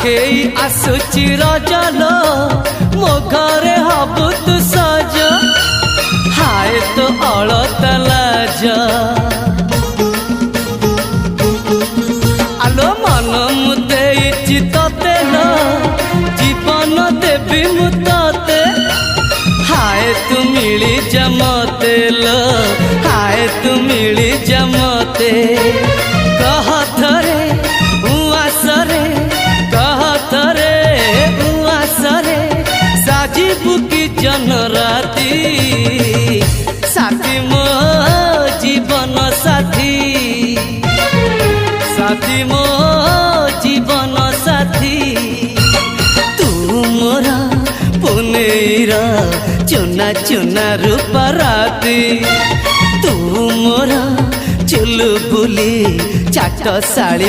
पाखेई आसुची रजलो मो घरे हबु तु सज हाय तो अलत लाज आलो मन मुदे चितते न जीवन देवी मुते हाय तू मिली जमते लो हाय तू मिली जमते कह थरे उआसरे कह थरे उआसरे साजिबु की जन राती साथी मो जीवन साथी साथी मो जीवन साथी तू मोरा पुनेरा चुना चुना रूपा राती तू मोरा चुलु बुली चाट साड़ी